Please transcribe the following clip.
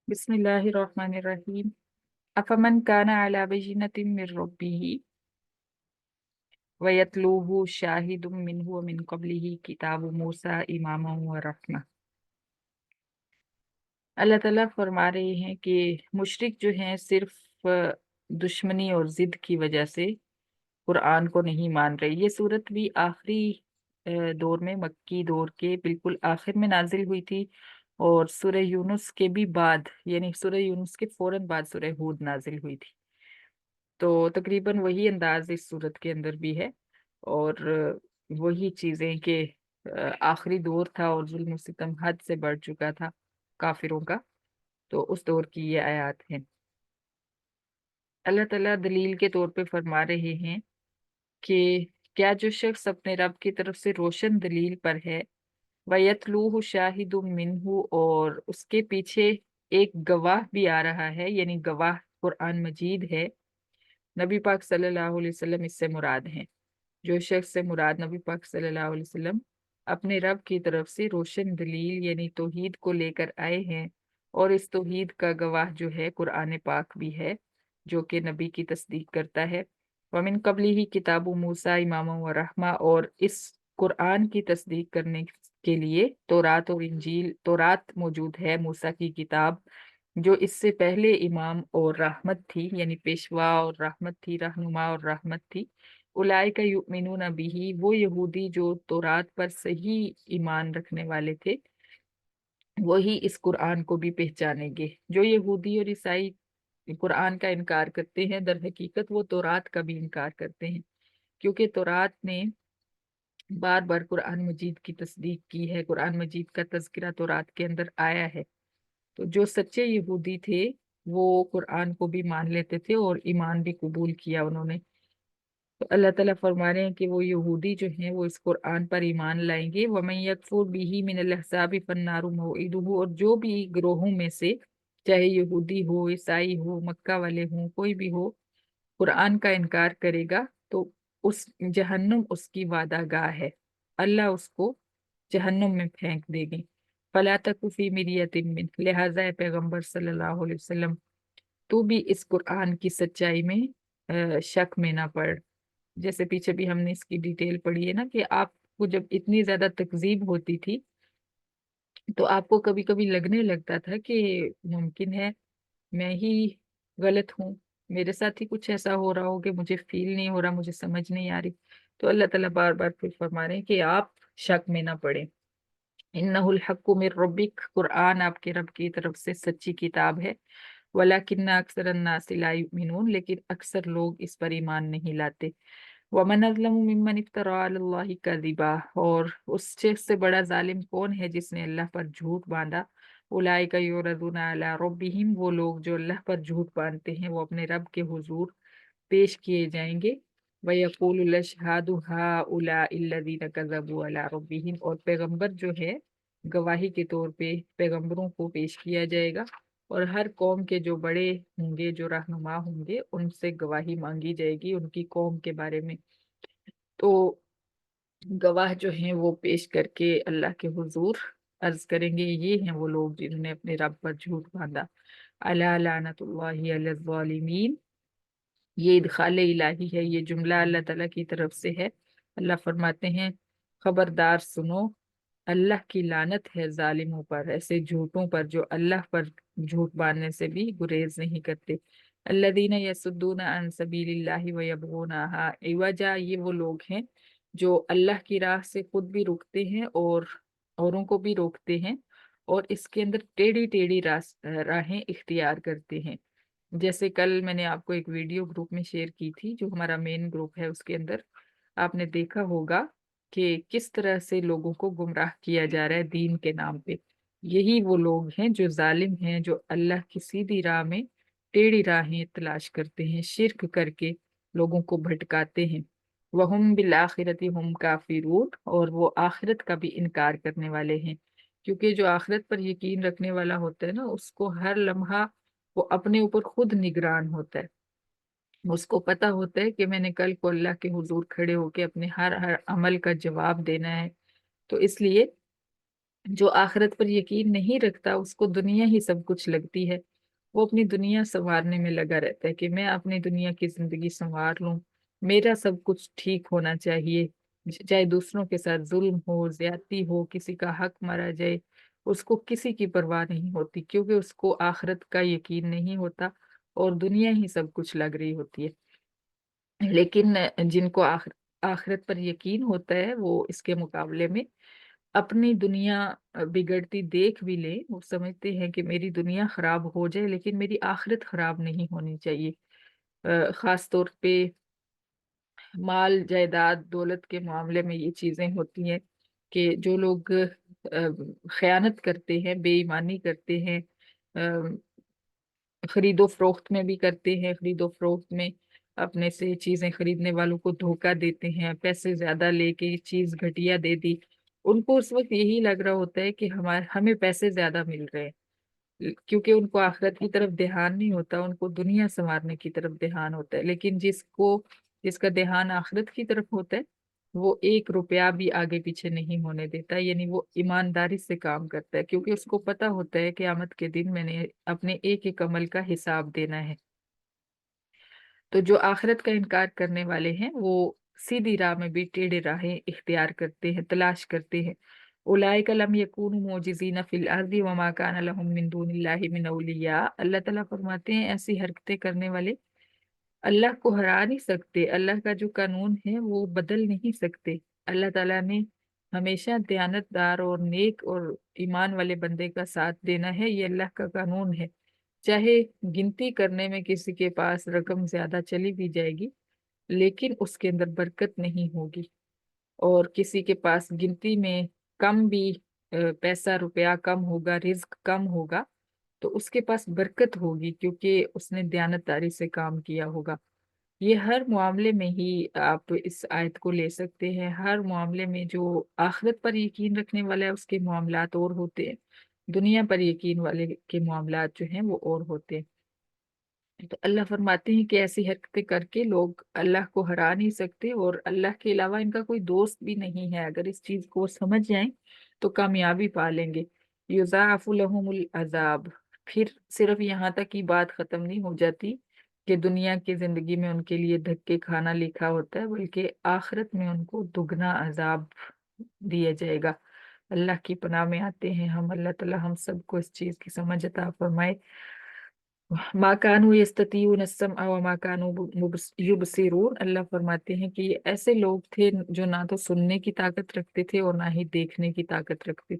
बिस्मिल्लाहिर्रहमानिर्रहीम। अफमन काना अला बय्यिनतिन मिर रब्बिही व यतलूहु शाहिदुम मिनहु व मिन क़ब्लिही किताबु मूसा इमामन व रहमा। अल्लाह ताला फरमा रहे हैं कि मुशरिक जो हैं सिर्फ दुश्मनी और जिद की वजह से कुरान को नहीं मान रहे। ये सूरत भी आखिरी दौर में, मक्की दौर के बिल्कुल आखिर में नाजिल हुई थी, और सूरह यूनुस के भी बाद, यानी सूरह यूनुस के फौरन बाद सूरह हूद नाजिल हुई थी। तो तकरीबन वही अंदाज इस सूरत के अंदर भी है, और वही चीजें कि आखिरी दौर था और जुल्म सितम हद से बढ़ चुका था काफिरों का। तो उस दौर की ये आयत हैं। अल्लाह ताला दलील के तौर पे फरमा रहे हैं कि क्या जो शख्स अपने रब की तरफ से रोशन दलील पर है, वयतलूहु शाहिदुम मिनहु, और उसके पीछे एक गवाह भी आ रहा है, यानी गवाह कुरान मजीद है। नबी पाक सल्लल्लाहु अलैहि वसल्लम इससे मुराद हैं। जो शख्स से मुराद नबी पाक सल्लल्लाहु अलैहि वसल्लम अपने रब की तरफ से रोशन दलील यानी तौहीद को लेकर आए हैं, और इस तौहीद का गवाह जो है कुरान पाक भी है, जो कि नबी की तस्दीक करता है। वमिन कबली ही किताबु मूसा इमाम व रहमा, और इस कुरान की तस्दीक करने के लिए तौरात और इंजील, तौरात मौजूद है, मूसा की किताब, जो इससे पहले इमाम और रहमत थी, यानी पेशवा और रहमत थी, रहनुमा और रहमत थी। उलाइका युमिनूना बिही, वो यहूदी जो तौरात पर सही ईमान रखने वाले थे, वही इस कुरान को भी पहचानेंगे। जो यहूदी और ईसाई कुरान का इनकार करते हैं, दर हकीकत वो तौरात का भी इनकार करते हैं, क्योंकि तौरात ने बार बार कुरान मजीद की तस्दीक की है। कुरान मजीद का तज़किरा तौरात के अंदर आया है। तो जो सच्चे यहूदी थे वो कुरान को भी मान लेते थे और ईमान भी कबूल किया उन्होंने। तो अल्लाह ताला फरमा रहे हैं कि वो यहूदी जो हैं वो इस कुरान पर ईमान लाएंगे। वमन यकफुर बिही मिनल अहज़ाबि फन्नारु मौइदुहु, और जो भी ग्रोहों में से, चाहे यहूदी हो, ईसाई हो, मक्का वाले हों, कोई भी हो, कुरान का इनकार करेगा तो उस जहन्नुम उसकी वादागाह है। अल्लाह उसको जहन्नुम में फेंक देगी। फला तकु फी मिरियतिन मिन, लिहाजा ए पैगंबर सल्लल्लाहु अलैहि वसल्लम, तू भी इस कुरान की सच्चाई में शक में ना पड़। जैसे पीछे भी हमने इसकी डिटेल पढ़ी है ना, कि आपको जब इतनी ज्यादा तकजीब होती थी तो आपको कभी कभी लगने लगता था कि मुमकिन है मैं ही गलत हूँ, मेरे साथ ही कुछ ऐसा हो रहा हो कि मुझे फील नहीं हो रहा, मुझे समझ नहीं आ रही। तो अल्लाह ताला बार बार फिर फरमा रहे हैं कि आप शक में ना पड़े। इन्नहुल हक्कु मिर रब्बिक, कुरान आपके रब की तरफ से सच्ची किताब है। वलाकिन्ना अक्सरन नासि ला युमिनून, लेकिन अक्सर लोग इस पर ईमान नहीं लाते। वमन अज़लमु मिम्मन इफ्तरा अलल्लाहि कज़िबा, और उससे से बड़ा जालिम कौन है जिसने अल्लाह पर झूठ बांधा। उलाइका युरदूना अला रब्बिहिम, वो लोग जो अल्लाह पर झूठ बांधते हैं वो अपने रब के हुजूर पेश किए जाएंगे। वयक़ूलु अशहादु हाउलाइ अल्लज़ीना कज़बू अला रब्बिहिम, और पैगंबर जो है गवाही के तौर पे पैगंबरों को पेश किया जाएगा, और हर कौम के जो बड़े होंगे, जो रहनुमा होंगे, उनसे गवाही मांगी जाएगी उनकी कौम के बारे में। तो गवाह जो हैं वो पेश करके अल्लाह के हुजूर अर्ज करेंगे, ये हैं वो लोग जिन्होंने अपने रब पर झूठ बांधा। अला लानतुल्लाहि अलल ज़ालिमीन, ये इदखाल इलाही है, ये जुमला अल्लाह ताला की तरफ से है। अल्लाह फरमाते हैं, खबरदार सुनो, अल्लाह की लानत है जालिमों पर, ऐसे झूठों पर जो अल्लाह पर झूठ बांधने से भी गुरेज नहीं करते। अल्लज़ीना यसुद्दूना अन सबीलिल्लाहि व यबगूनहा इवजा, ये वो लोग हैं जो अल्लाह की राह से खुद भी रुकते हैं और औरों को भी रोकते हैं, और इसके अंदर टेढ़ी टेढ़ी राहें इख्तियार करते हैं। जैसे कल मैंने आपको एक वीडियो ग्रुप में शेयर की थी, जो हमारा मेन ग्रुप है, उसके अंदर आपने देखा होगा कि किस तरह से लोगों को गुमराह किया जा रहा है दीन के नाम पे। यही वो लोग हैं जो जालिम हैं, जो अल्लाह की सीधी राह में टेढ़ी राहें तलाश करते हैं, शिर्क करके लोगों को भटकाते हैं। वहुम बिल आखिरती हम काफिरून, और वो आखिरत का भी इनकार करने वाले हैं। क्योंकि जो आखिरत पर यकीन रखने वाला होता है ना, उसको हर लम्हा वो अपने ऊपर खुद निगरान होता है। उसको पता होता है कि मैंने कल को अल्लाह के हुजूर खड़े होके अपने हर हर अमल का जवाब देना है। तो इसलिए جو آخرت پر یقین نہیں رکھتا اس کو دنیا ہی سب کچھ لگتی ہے، وہ اپنی دنیا سنوارنے میں لگا رہتا ہے کہ میں اپنی دنیا کی زندگی سنوار لوں، میرا سب کچھ ٹھیک ہونا چاہیے، چاہے دوسروں کے ساتھ ظلم ہو، زیادتی ہو، کسی کا حق مارا جائے، اس کو کسی کی پرواہ نہیں ہوتی کیونکہ اس کو آخرت کا یقین نہیں ہوتا اور دنیا ہی سب کچھ لگ رہی ہوتی ہے۔ لیکن جن کو آخرت پر یقین ہوتا ہے وہ اس کے مقابلے میں اپنی دنیا بگڑتی دیکھ بھی لے، وہ سمجھتے ہیں کہ میری دنیا خراب ہو جائے لیکن میری آخرت خراب نہیں ہونی چاہیے۔ خاص طور پہ مال جائیداد دولت کے معاملے میں یہ چیزیں ہوتی ہیں کہ جو لوگ خیانت کرتے ہیں، بے ایمانی کرتے ہیں، خرید و فروخت میں بھی کرتے ہیں، خرید و فروخت میں اپنے سے چیزیں خریدنے والوں کو دھوکہ دیتے ہیں، پیسے زیادہ لے کے یہ چیز گھٹیا دے دی، ان کو اس وقت یہی لگ رہا ہوتا ہے کہ ہمیں پیسے زیادہ مل رہے ہیں، کیونکہ ان کو آخرت کی طرف دھیان نہیں ہوتا، ان کو دنیا سنوارنے کی طرف دھیان ہوتا ہے۔ لیکن جس کا دھیان آخرت کی طرف ہوتا ہے وہ 1 روپیہ بھی آگے پیچھے نہیں ہونے دیتا، یعنی وہ ایمانداری سے کام کرتا ہے کیونکہ اس کو پتا ہوتا ہے کہ قیامت کے دن میں نے اپنے ایک ایک عمل کا حساب دینا ہے۔ تو جو آخرت کا انکار کرنے والے ہیں وہ سیدھی راہ میں بھی ٹیڑھے راہیں اختیار کرتے ہیں، تلاش کرتے ہیں۔ اولئک لم یکونوا معجزین فی الارض وما کان لهم من دون اللہ من اولیاء، اللہ تعالیٰ فرماتے ہیں ایسی حرکتیں کرنے والے اللہ کو ہرا نہیں سکتے، اللہ کا جو قانون ہے وہ بدل نہیں سکتے۔ اللہ تعالیٰ نے ہمیشہ دیانتدار اور نیک اور ایمان والے بندے کا ساتھ دینا ہے، یہ اللہ کا قانون ہے۔ چاہے گنتی کرنے میں کسی کے پاس رقم زیادہ چلی بھی جائے گی لیکن اس کے اندر برکت نہیں ہوگی، اور کسی کے پاس گنتی میں کم بھی پیسہ روپیہ کم ہوگا، رزق کم ہوگا تو اس کے پاس برکت ہوگی کیونکہ اس نے دیانتداری سے کام کیا ہوگا۔ یہ ہر معاملے میں ہی آپ اس آیت کو لے سکتے ہیں، ہر معاملے میں جو آخرت پر یقین رکھنے والا ہے اس کے معاملات اور ہوتے ہیں، دنیا پر یقین والے کے معاملات جو ہیں وہ اور ہوتے ہیں۔ تو اللہ فرماتے ہیں کہ ایسی حرکتیں کر کے لوگ اللہ کو ہرا نہیں سکتے اور اللہ کے علاوہ ان کا کوئی دوست بھی نہیں ہے، اگر اس چیز کو سمجھ جائیں تو کامیابی پا لیں گے۔ یضاعف لهم العذاب، پھر صرف یہاں تک کی بات ختم نہیں ہو جاتی کہ دنیا کی زندگی میں ان کے لیے دھکے کھانا لکھا ہوتا ہے، بلکہ آخرت میں ان کو دگنا عذاب دیا جائے گا۔ اللہ کی پناہ میں آتے ہیں ہم، اللہ تعالیٰ ہم سب کو اس چیز کی سمجھ عطا فرمائے۔ ما کانوا یستطیعون السمع وما کانوا یبصرون، اللہ فرماتے ہیں کہ یہ ایسے لوگ تھے جو نہ تو سننے کی طاقت رکھتے تھے اور نہ ہی دیکھنے کی طاقت رکھتے تھے۔